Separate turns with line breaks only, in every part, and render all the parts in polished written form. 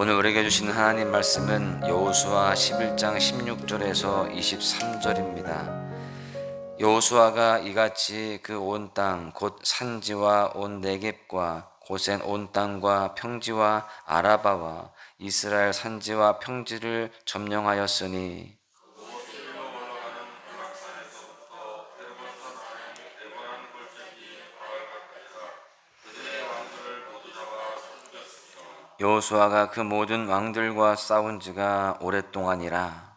오늘 우리에게 주시는 하나님 말씀은 여호수아 11장 16절에서 23절입니다. 여호수아가 이같이 그 온 땅 곧 산지와 온 네겝과 고센 온 땅과 평지와 아라바와 이스라엘 산지와 평지를 점령하였으니 여호수아가 그 모든 왕들과 싸운 지가 오랫동안이라.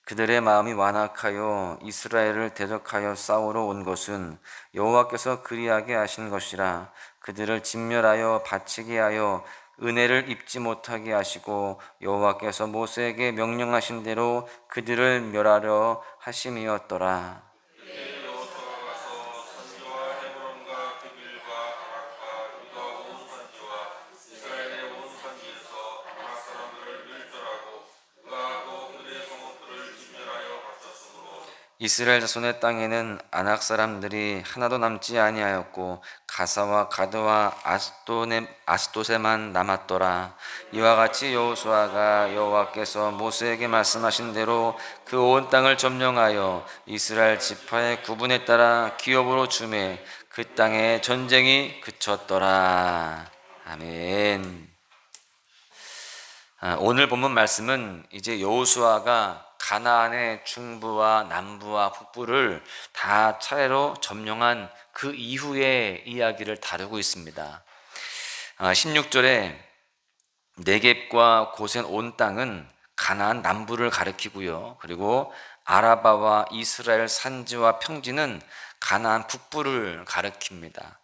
그들의 마음이 완악하여 이스라엘을 대적하여 싸우러 온 것은 여호와께서 그리하게 하신 것이라. 그들을 진멸하여 바치게 하여 은혜를 입지 못하게 하시고 여호와께서 모세에게 명령하신 대로 그들을 멸하려 하심이었더라. 이스라엘 자손의 땅에는 아낙 사람들이 하나도 남지 아니하였고 가사와 가드와 아스도세만 남았더라. 이와 같이 여호수아가 여호와께서 모세에게 말씀하신 대로 그 온 땅을 점령하여 이스라엘 지파의 구분에 따라 기업으로 주매 그 땅에 전쟁이 그쳤더라. 아멘. 오늘 본문 말씀은 이제 여호수아가 가나안의 중부와 남부와 북부를 다 차례로 점령한 그 이후의 이야기를 다루고 있습니다. 16절에 네겝과 고센 온 땅은 가나안 남부를 가리키고요. 그리고 아라바와 이스라엘 산지와 평지는 가나안 북부를 가리킵니다.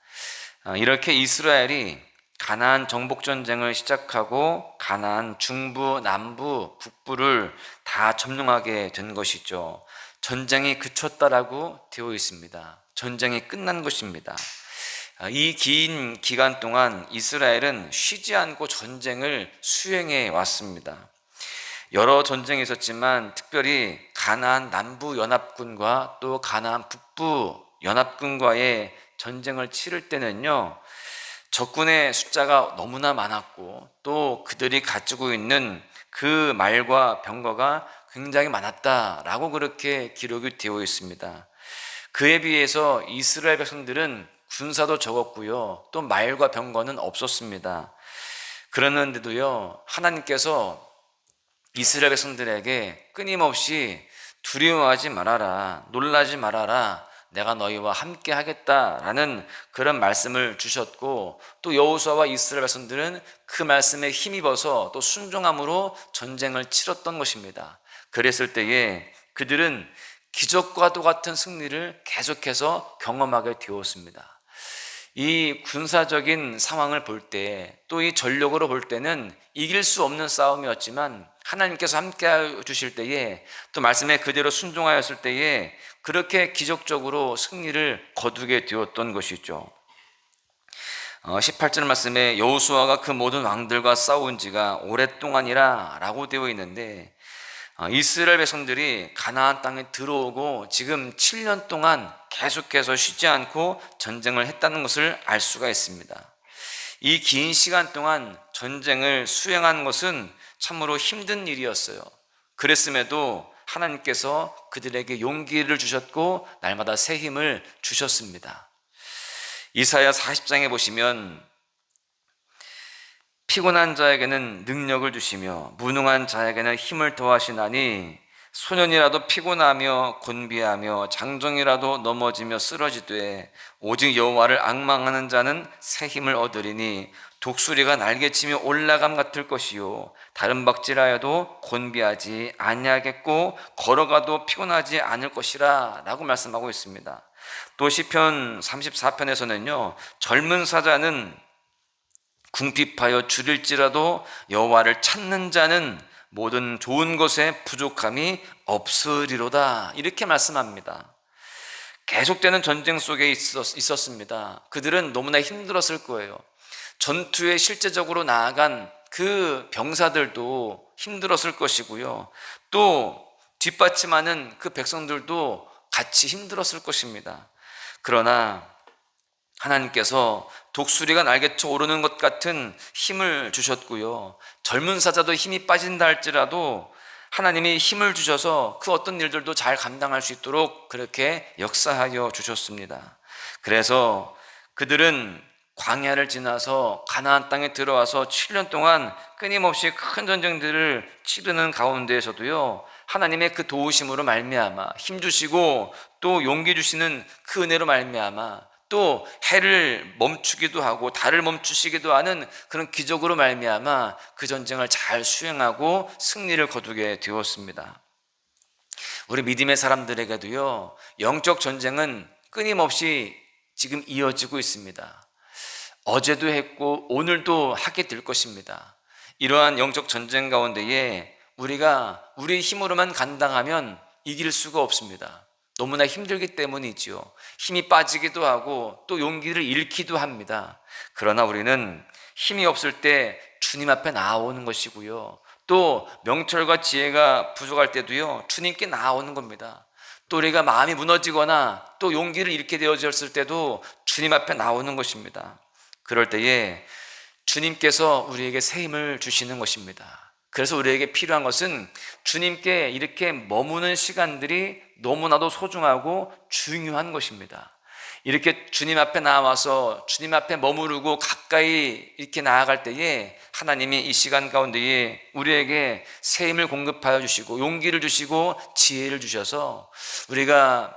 이렇게 이스라엘이 가나안 정복전쟁을 시작하고 가나안 중부, 남부, 북부를 다 점령하게 된 것이죠. 전쟁이 그쳤다라고 되어 있습니다. 전쟁이 끝난 것입니다. 이 긴 기간 동안 이스라엘은 쉬지 않고 전쟁을 수행해 왔습니다. 여러 전쟁이 있었지만 특별히 가나안 남부 연합군과 또 가나안 북부 연합군과의 전쟁을 치를 때는요, 적군의 숫자가 너무나 많았고 또 그들이 가지고 있는 그 말과 병거가 굉장히 많았다라고 그렇게 기록이 되어 있습니다. 그에 비해서 이스라엘 백성들은 군사도 적었고요, 또 말과 병거는 없었습니다. 그러는데도요, 하나님께서 이스라엘 백성들에게 끊임없이 두려워하지 말아라, 놀라지 말아라, 내가 너희와 함께 하겠다라는 그런 말씀을 주셨고, 또 여호수아와 이스라엘 백성들은 그 말씀에 힘입어서 또 순종함으로 전쟁을 치렀던 것입니다. 그랬을 때에 그들은 기적과도 같은 승리를 계속해서 경험하게 되었습니다. 이 군사적인 상황을 볼 때, 또 이 전력으로 볼 때는 이길 수 없는 싸움이었지만 하나님께서 함께 주실 때에, 또 말씀에 그대로 순종하였을 때에 그렇게 기적적으로 승리를 거두게 되었던 것이죠. 18절 말씀에 여호수아가 그 모든 왕들과 싸운 지가 오랫동안이라 라고 되어 있는데, 이스라엘 백성들이 가나안 땅에 들어오고 지금 7년 동안 계속해서 쉬지 않고 전쟁을 했다는 것을 알 수가 있습니다. 이 긴 시간 동안 전쟁을 수행한 것은 참으로 힘든 일이었어요. 그랬음에도 하나님께서 그들에게 용기를 주셨고 날마다 새 힘을 주셨습니다. 이사야 40장에 보시면 피곤한 자에게는 능력을 주시며 무능한 자에게는 힘을 더하시나니 소년이라도 피곤하며 곤비하며 장정이라도 넘어지며 쓰러지되 오직 여호와를 앙망하는 자는 새 힘을 얻으리니 독수리가 날개치며 올라감 같을 것이요 다른 박질하여도 곤비하지 아니하겠고 걸어가도 피곤하지 않을 것이라 라고 말씀하고 있습니다. 또 시편 34편에서는요, 젊은 사자는 궁핍하여 줄일지라도 여호와를 찾는 자는 모든 좋은 것에 부족함이 없으리로다, 이렇게 말씀합니다. 계속되는 전쟁 속에 있었습니다. 그들은 너무나 힘들었을 거예요. 전투에 실제적으로 나아간 그 병사들도 힘들었을 것이고요, 또 뒷받침하는 그 백성들도 같이 힘들었을 것입니다. 그러나 하나님께서 독수리가 날개쳐 오르는 것 같은 힘을 주셨고요, 젊은 사자도 힘이 빠진다 할지라도 하나님이 힘을 주셔서 그 어떤 일들도 잘 감당할 수 있도록 그렇게 역사하여 주셨습니다. 그래서 그들은 광야를 지나서 가나안 땅에 들어와서 7년 동안 끊임없이 큰 전쟁들을 치르는 가운데에서도요, 하나님의 그 도우심으로 말미암아 힘 주시고 또 용기 주시는 그 은혜로 말미암아 또 해를 멈추기도 하고 달을 멈추시기도 하는 그런 기적으로 말미암아 그 전쟁을 잘 수행하고 승리를 거두게 되었습니다. 우리 믿음의 사람들에게도요, 영적 전쟁은 끊임없이 지금 이어지고 있습니다. 어제도 했고 오늘도 하게 될 것입니다. 이러한 영적 전쟁 가운데에 우리가 우리 힘으로만 감당하면 이길 수가 없습니다. 너무나 힘들기 때문이지요. 힘이 빠지기도 하고 또 용기를 잃기도 합니다. 그러나 우리는 힘이 없을 때 주님 앞에 나아오는 것이고요, 또 명철과 지혜가 부족할 때도요, 주님께 나아오는 겁니다. 또 우리가 마음이 무너지거나 또 용기를 잃게 되어졌을 때도 주님 앞에 나오는 것입니다. 그럴 때에 주님께서 우리에게 새 힘을 주시는 것입니다. 그래서 우리에게 필요한 것은 주님께 이렇게 머무는 시간들이 너무나도 소중하고 중요한 것입니다. 이렇게 주님 앞에 나와서 주님 앞에 머무르고 가까이 이렇게 나아갈 때에 하나님이 이 시간 가운데에 우리에게 새 힘을 공급하여 주시고 용기를 주시고 지혜를 주셔서 우리가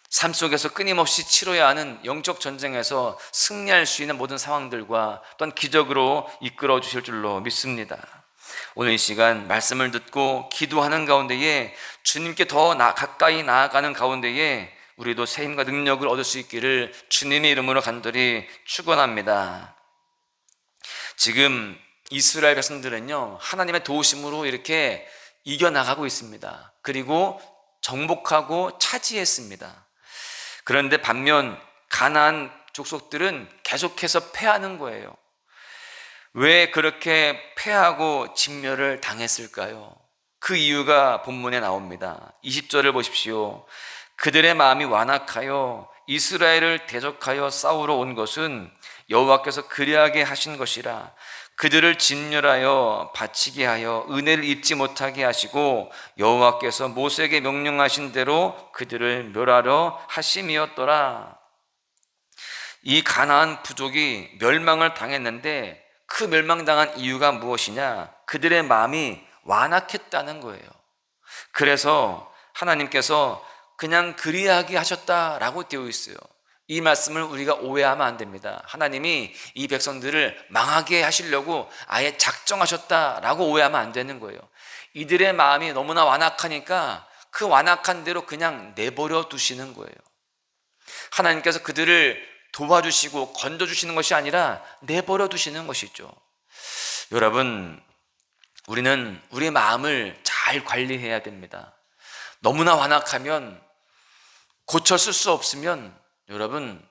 삶 속에서 끊임없이 치러야 하는 영적 전쟁에서 승리할 수 있는 모든 상황들과 또한 기적으로 이끌어 주실 줄로 믿습니다. 오늘 이 시간 말씀을 듣고 기도하는 가운데에 주님께 더 가까이 나아가는 가운데에 우리도 새 힘과 능력을 얻을 수 있기를 주님의 이름으로 간절히 축원합니다. 지금 이스라엘 백성들은요, 하나님의 도우심으로 이렇게 이겨나가고 있습니다. 그리고 정복하고 차지했습니다. 그런데 반면 가나안 족속들은 계속해서 패하는 거예요. 왜 그렇게 패하고 진멸을 당했을까요? 그 이유가 본문에 나옵니다. 20절을 보십시오. 그들의 마음이 완악하여 이스라엘을 대적하여 싸우러 온 것은 여호와께서 그리하게 하신 것이라. 그들을 진멸하여 바치게 하여 은혜를 입지 못하게 하시고 여호와께서 모세에게 명령하신 대로 그들을 멸하려 하심이었더라. 이 가나안 부족이 멸망을 당했는데 그 멸망당한 이유가 무엇이냐? 그들의 마음이 완악했다는 거예요. 그래서 하나님께서 그냥 그리하게 하셨다라고 되어 있어요. 이 말씀을 우리가 오해하면 안 됩니다. 하나님이 이 백성들을 망하게 하시려고 아예 작정하셨다라고 오해하면 안 되는 거예요. 이들의 마음이 너무나 완악하니까 그 완악한 대로 그냥 내버려 두시는 거예요. 하나님께서 그들을 도와주시고 건져주시는 것이 아니라 내버려 두시는 것이죠. 여러분, 우리는 우리 마음을 잘 관리해야 됩니다. 너무나 완악하면, 고쳐 쓸 수 없으면 여러분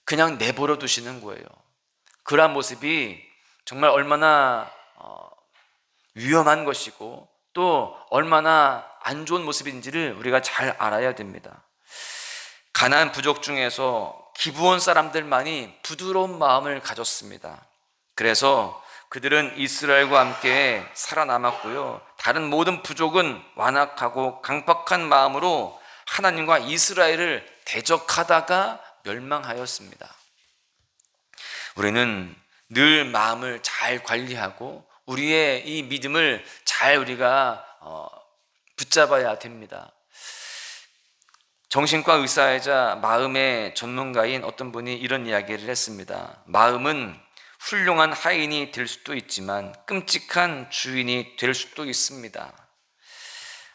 그냥 내버려 두시는 거예요. 그러한 모습이 정말 얼마나 위험한 것이고 또 얼마나 안 좋은 모습인지를 우리가 잘 알아야 됩니다. 가나안 부족 중에서 기브온 사람들만이 부드러운 마음을 가졌습니다. 그래서 그들은 이스라엘과 함께 살아남았고요, 다른 모든 부족은 완악하고 강팍한 마음으로 하나님과 이스라엘을 대적하다가 멸망하였습니다. 우리는 늘 마음을 잘 관리하고 우리의 이 믿음을 잘 우리가 붙잡아야 됩니다. 정신과 의사이자 마음의 전문가인 어떤 분이 이런 이야기를 했습니다. 마음은 훌륭한 하인이 될 수도 있지만 끔찍한 주인이 될 수도 있습니다.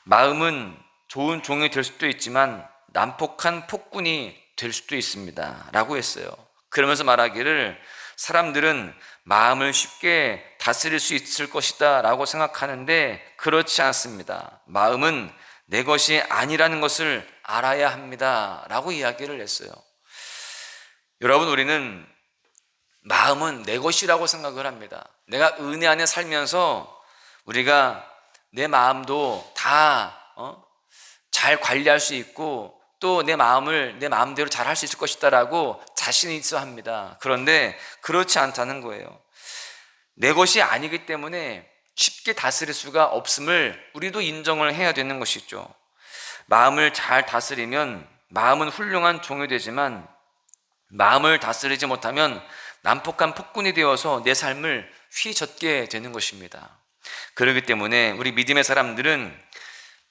마음은 좋은 종이 될 수도 있지만 난폭한 폭군이 될 수도 있습니다 라고 했어요. 그러면서 말하기를 사람들은 마음을 쉽게 다스릴 수 있을 것이다 라고 생각하는데 그렇지 않습니다. 마음은 내 것이 아니라는 것을 알아야 합니다 라고 이야기를 했어요. 여러분, 우리는 마음은 내 것이라고 생각을 합니다. 내가 은혜 안에 살면서 우리가 내 마음도 다 잘 관리할 수 있고 또 내 마음을 내 마음대로 잘 할 수 있을 것이다라고 자신이 있어 합니다. 그런데 그렇지 않다는 거예요. 내 것이 아니기 때문에 쉽게 다스릴 수가 없음을 우리도 인정을 해야 되는 것이죠. 마음을 잘 다스리면 마음은 훌륭한 종이 되지만 마음을 다스리지 못하면 난폭한 폭군이 되어서 내 삶을 휘젓게 되는 것입니다. 그렇기 때문에 우리 믿음의 사람들은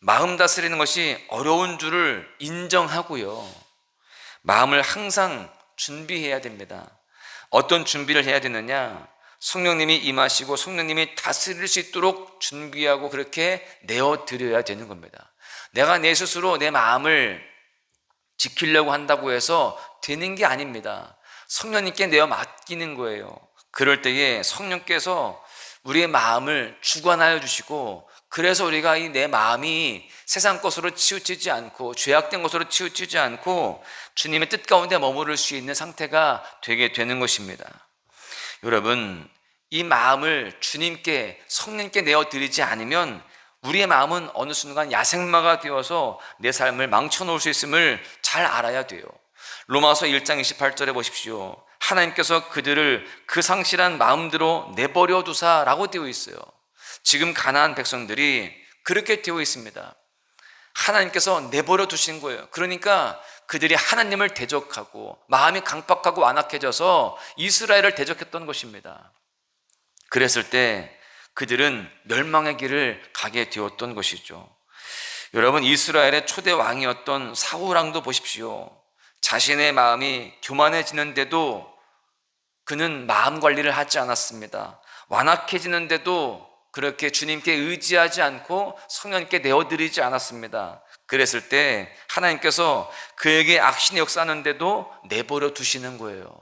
마음 다스리는 것이 어려운 줄을 인정하고요, 마음을 항상 준비해야 됩니다. 어떤 준비를 해야 되느냐? 성령님이 임하시고 성령님이 다스릴 수 있도록 준비하고 그렇게 내어드려야 되는 겁니다. 내가 내 스스로 내 마음을 지키려고 한다고 해서 되는 게 아닙니다. 성령님께 내어 맡기는 거예요. 그럴 때에 성령께서 우리의 마음을 주관하여 주시고, 그래서 우리가 이 내 마음이 세상 것으로 치우치지 않고 죄악된 것으로 치우치지 않고 주님의 뜻 가운데 머무를 수 있는 상태가 되게 되는 것입니다. 여러분, 이 마음을 주님께 성령께 내어드리지 않으면 우리의 마음은 어느 순간 야생마가 되어서 내 삶을 망쳐놓을 수 있음을 잘 알아야 돼요. 로마서 1장 28절에 보십시오. 하나님께서 그들을 그 상실한 마음대로 내버려 두사라고 되어 있어요. 지금 가나안 백성들이 그렇게 되어 있습니다. 하나님께서 내버려 두신 거예요. 그러니까 그들이 하나님을 대적하고 마음이 강팍하고 완악해져서 이스라엘을 대적했던 것입니다. 그랬을 때 그들은 멸망의 길을 가게 되었던 것이죠. 여러분, 이스라엘의 초대 왕이었던 사울왕도 보십시오. 자신의 마음이 교만해지는데도 그는 마음 관리를 하지 않았습니다. 완악해지는데도 그렇게 주님께 의지하지 않고 성령께 내어드리지 않았습니다. 그랬을 때 하나님께서 그에게 악신이 역사하는데도 내버려 두시는 거예요.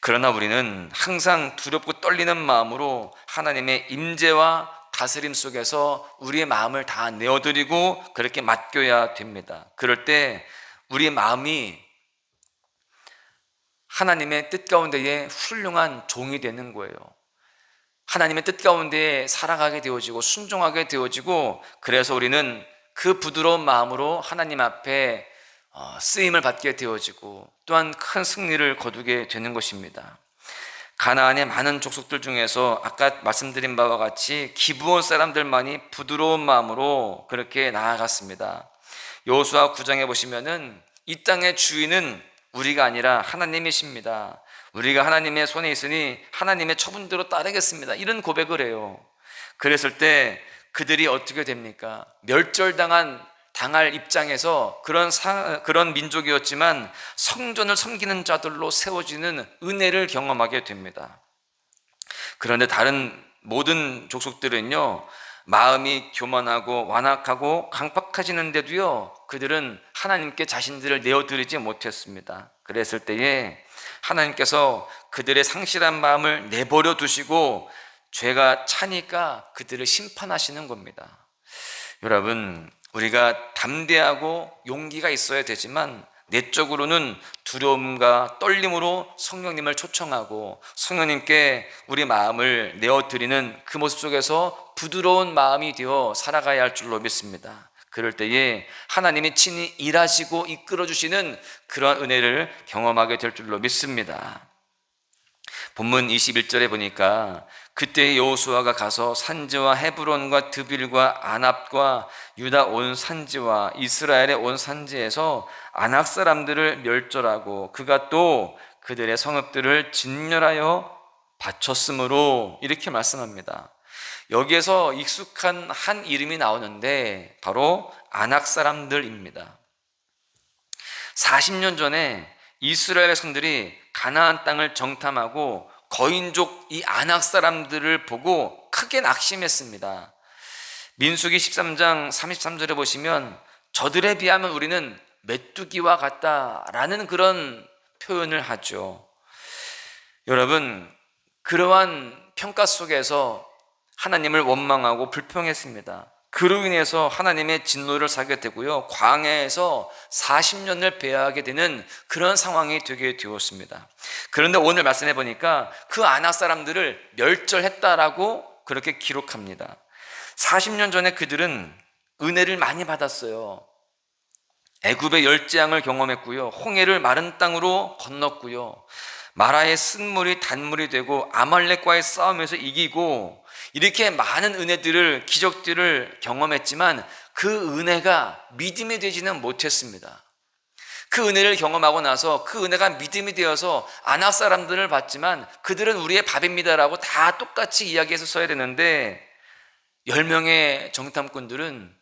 그러나 우리는 항상 두렵고 떨리는 마음으로 하나님의 임재와 다스림 속에서 우리의 마음을 다 내어드리고 그렇게 맡겨야 됩니다. 그럴 때 우리의 마음이 하나님의 뜻 가운데에 훌륭한 종이 되는 거예요. 하나님의 뜻 가운데에 살아가게 되어지고 순종하게 되어지고, 그래서 우리는 그 부드러운 마음으로 하나님 앞에 쓰임을 받게 되어지고 또한 큰 승리를 거두게 되는 것입니다. 가나안의 많은 족속들 중에서 아까 말씀드린 바와 같이 기브온 사람들만이 부드러운 마음으로 그렇게 나아갔습니다. 여호수아 9장에 보시면은 이 땅의 주인은 우리가 아니라 하나님이십니다. 우리가 하나님의 손에 있으니 하나님의 처분대로 따르겠습니다. 이런 고백을 해요. 그랬을 때 그들이 어떻게 됩니까? 당할 입장에서 그런 민족이었지만 성전을 섬기는 자들로 세워지는 은혜를 경험하게 됩니다. 그런데 다른 모든 족속들은요, 마음이 교만하고 완악하고 강팍해지는데도요, 그들은 하나님께 자신들을 내어드리지 못했습니다. 그랬을 때에 하나님께서 그들의 상실한 마음을 내버려 두시고 죄가 차니까 그들을 심판하시는 겁니다. 여러분, 우리가 담대하고 용기가 있어야 되지만 내적으로는 두려움과 떨림으로 성령님을 초청하고 성령님께 우리 마음을 내어드리는 그 모습 속에서 부드러운 마음이 되어 살아가야 할 줄로 믿습니다. 그럴 때에 하나님이 친히 일하시고 이끌어주시는 그런 은혜를 경험하게 될 줄로 믿습니다. 본문 21절에 보니까 그때 여호수아가 가서 산지와 헤브론과 드빌과 아납과 유다 온 산지와 이스라엘의 온 산지에서 아낙 사람들을 멸절하고 그가 또 그들의 성읍들을 진멸하여 바쳤으므로, 이렇게 말씀합니다. 여기에서 익숙한 한 이름이 나오는데 바로 아낙 사람들입니다. 40년 전에 이스라엘 백성들이 가나안 땅을 정탐하고 거인족 이 아낙 사람들을 보고 크게 낙심했습니다. 민수기 13장 33절에 보시면 저들에 비하면 우리는 메뚜기와 같다라는 그런 표현을 하죠. 여러분, 그러한 평가 속에서 하나님을 원망하고 불평했습니다. 그로 인해서 하나님의 진노를 사게 되고요, 광야에서 40년을 배회하게 되는 그런 상황이 되게 되었습니다. 그런데 오늘 말씀해 보니까 그 아낙 사람들을 멸절했다라고 그렇게 기록합니다. 40년 전에 그들은 은혜를 많이 받았어요. 애굽의 열재앙을 경험했고요, 홍해를 마른 땅으로 건넜고요, 마라의 쓴물이 단물이 되고 아말렉과의 싸움에서 이기고, 이렇게 많은 은혜들을, 기적들을 경험했지만 그 은혜가 믿음이 되지는 못했습니다. 그 은혜를 경험하고 나서 그 은혜가 믿음이 되어서 아낙 사람들을 봤지만 그들은 우리의 밥입니다라고 다 똑같이 이야기해서 써야 되는데, 10명의 정탐꾼들은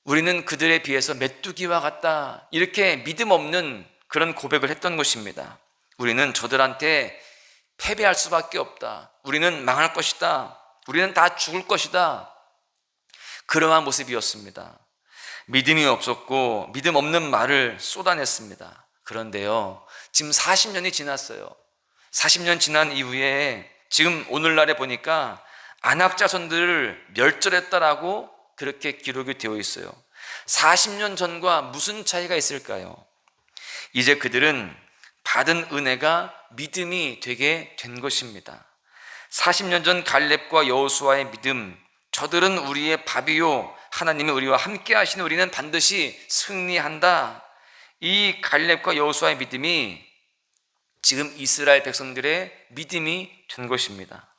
우리는 그들에 비해서 메뚜기와 같다, 이렇게 믿음 없는 그런 고백을 했던 것입니다. 우리는 저들한테 패배할 수밖에 없다, 우리는 망할 것이다, 우리는 다 죽을 것이다, 그러한 모습이었습니다. 믿음이 없었고 믿음 없는 말을 쏟아냈습니다. 그런데요, 지금 40년이 지났어요. 40년 지난 이후에 지금 오늘날에 보니까 아낙 자손들을 멸절했다라고 그렇게 기록이 되어 있어요. 40년 전과 무슨 차이가 있을까요? 이제 그들은 받은 은혜가 믿음이 되게 된 것입니다. 40년 전 갈렙과 여호수아의 믿음, 저들은 우리의 밥이요, 하나님이 우리와 함께 하시는 우리는 반드시 승리한다, 이 갈렙과 여호수아의 믿음이 지금 이스라엘 백성들의 믿음이 된 것입니다.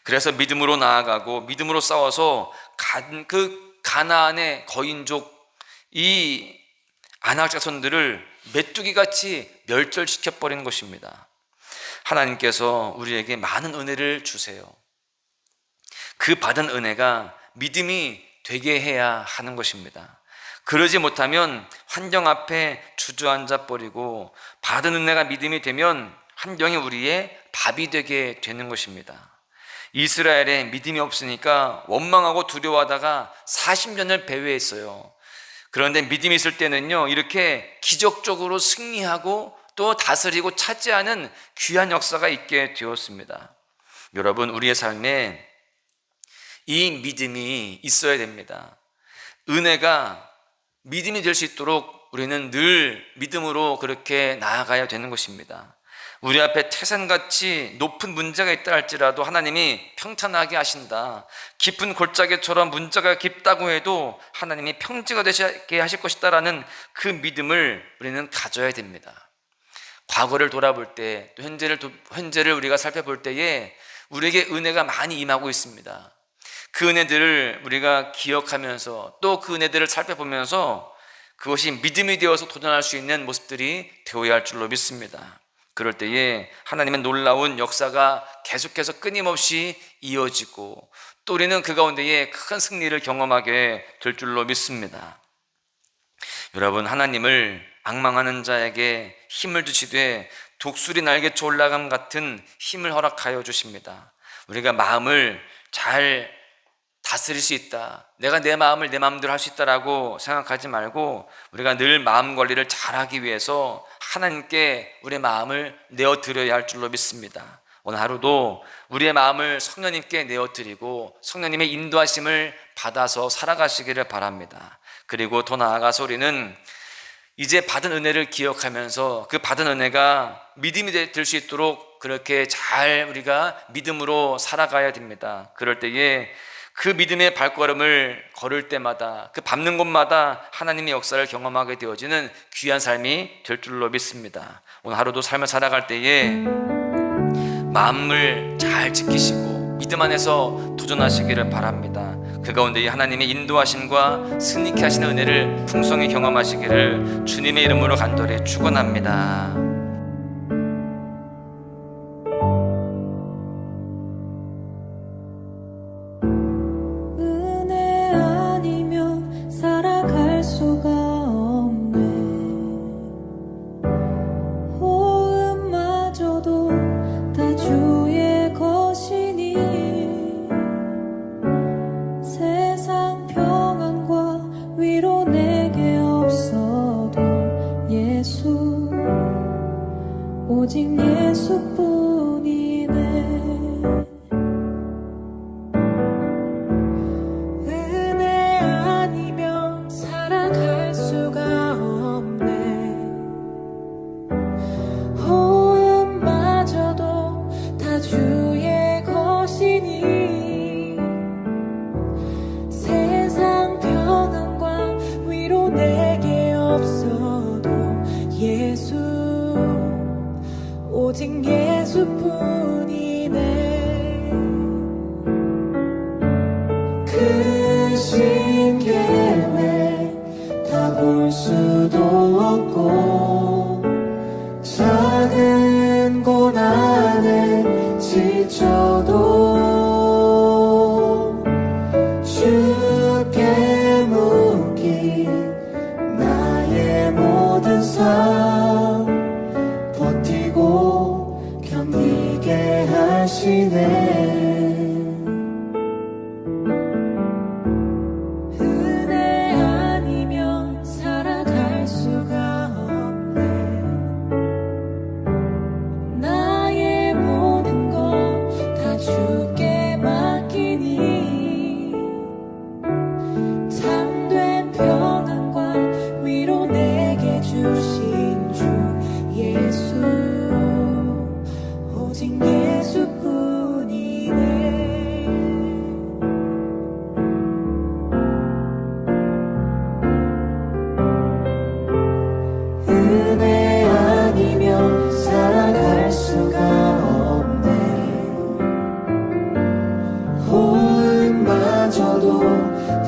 그래서 믿음으로 나아가고 믿음으로 싸워서 그 가나안의 거인족, 이 아낙 자손들을 메뚜기같이 멸절시켜버린 것입니다. 하나님께서 우리에게 많은 은혜를 주세요. 그 받은 은혜가 믿음이 되게 해야 하는 것입니다. 그러지 못하면 환경 앞에 주저앉아 버리고, 받은 은혜가 믿음이 되면 환경이 우리의 밥이 되게 되는 것입니다. 이스라엘에 믿음이 없으니까 원망하고 두려워하다가 40년을 배회했어요. 그런데 믿음이 있을 때는요, 이렇게 기적적으로 승리하고 또 다스리고 차지하는 귀한 역사가 있게 되었습니다. 여러분, 우리의 삶에 이 믿음이 있어야 됩니다. 은혜가 믿음이 될 수 있도록 우리는 늘 믿음으로 그렇게 나아가야 되는 것입니다. 우리 앞에 태산같이 높은 문제가 있다 할지라도 하나님이 평탄하게 하신다, 깊은 골짜기처럼 문제가 깊다고 해도 하나님이 평지가 되게 하실 것이다라는 그 믿음을 우리는 가져야 됩니다. 과거를 돌아볼 때, 또 현재를 우리가 살펴볼 때에 우리에게 은혜가 많이 임하고 있습니다. 그 은혜들을 우리가 기억하면서 또 그 은혜들을 살펴보면서 그것이 믿음이 되어서 도전할 수 있는 모습들이 되어야 할 줄로 믿습니다. 그럴 때에 하나님의 놀라운 역사가 계속해서 끊임없이 이어지고, 또 우리는 그 가운데에 큰 승리를 경험하게 될 줄로 믿습니다. 여러분, 하나님을 앙망하는 자에게 힘을 주시되 독수리 날개쳐 올라감 같은 힘을 허락하여 주십니다. 우리가 마음을 잘 다스릴 수 있다, 내가 내 마음을 내 마음대로 할 수 있다라고 생각하지 말고, 우리가 늘 마음 관리를 잘하기 위해서 하나님께 우리의 마음을 내어드려야 할 줄로 믿습니다. 오늘 하루도 우리의 마음을 성령님께 내어드리고 성령님의 인도하심을 받아서 살아가시기를 바랍니다. 그리고 더 나아가서 우리는 이제 받은 은혜를 기억하면서 그 받은 은혜가 믿음이 될 수 있도록 그렇게 잘 우리가 믿음으로 살아가야 됩니다. 그럴 때에 그 믿음의 발걸음을 걸을 때마다, 그 밟는 곳마다 하나님의 역사를 경험하게 되어지는 귀한 삶이 될 줄로 믿습니다. 오늘 하루도 삶을 살아갈 때에 마음을 잘 지키시고 믿음 안에서 도전하시기를 바랍니다. 그 가운데 하나님의 인도하심과 승리케 하시는 은혜를 풍성히 경험하시기를 주님의 이름으로 간절히 축원합니다.
위로 내게 없어도 예수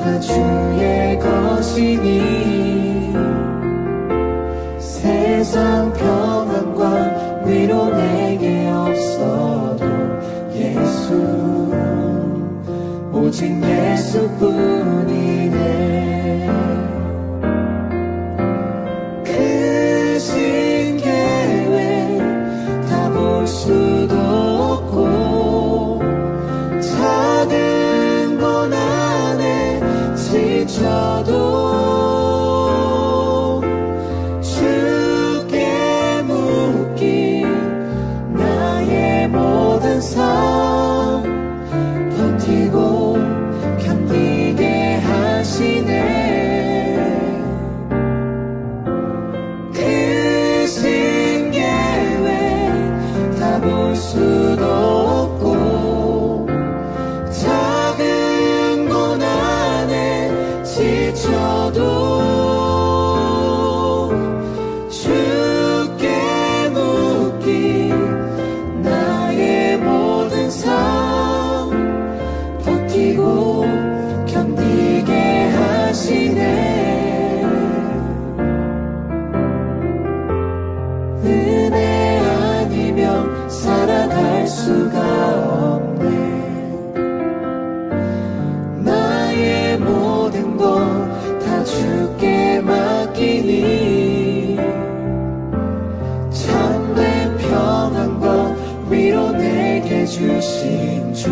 다 주의 것이니 세상 평안과 위로 내게 없어도 예수 오직 예수뿐이네. 크신 계획 다 볼 수도 없고 작은 고난에 지쳐도 주께 묻기 나의 모든 삶 버티고 견디게 하시네. 크신 계획 다 볼 수도 없고 작은 고난에 지쳐도 주께 묻기 나의 모든 삶 버티고 견디게 하시네. 은혜 아니면 살아갈 수가 없네. 나의 모든 것 다 주께 맡기니 참된 평안과 위로 내게 주신 주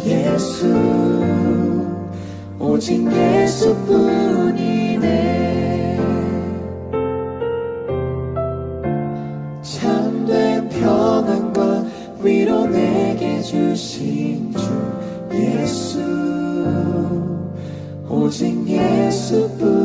예수 오직 예수뿐이네. 참된 평안과 위로 내게 주신 주 예수 오직 예수뿐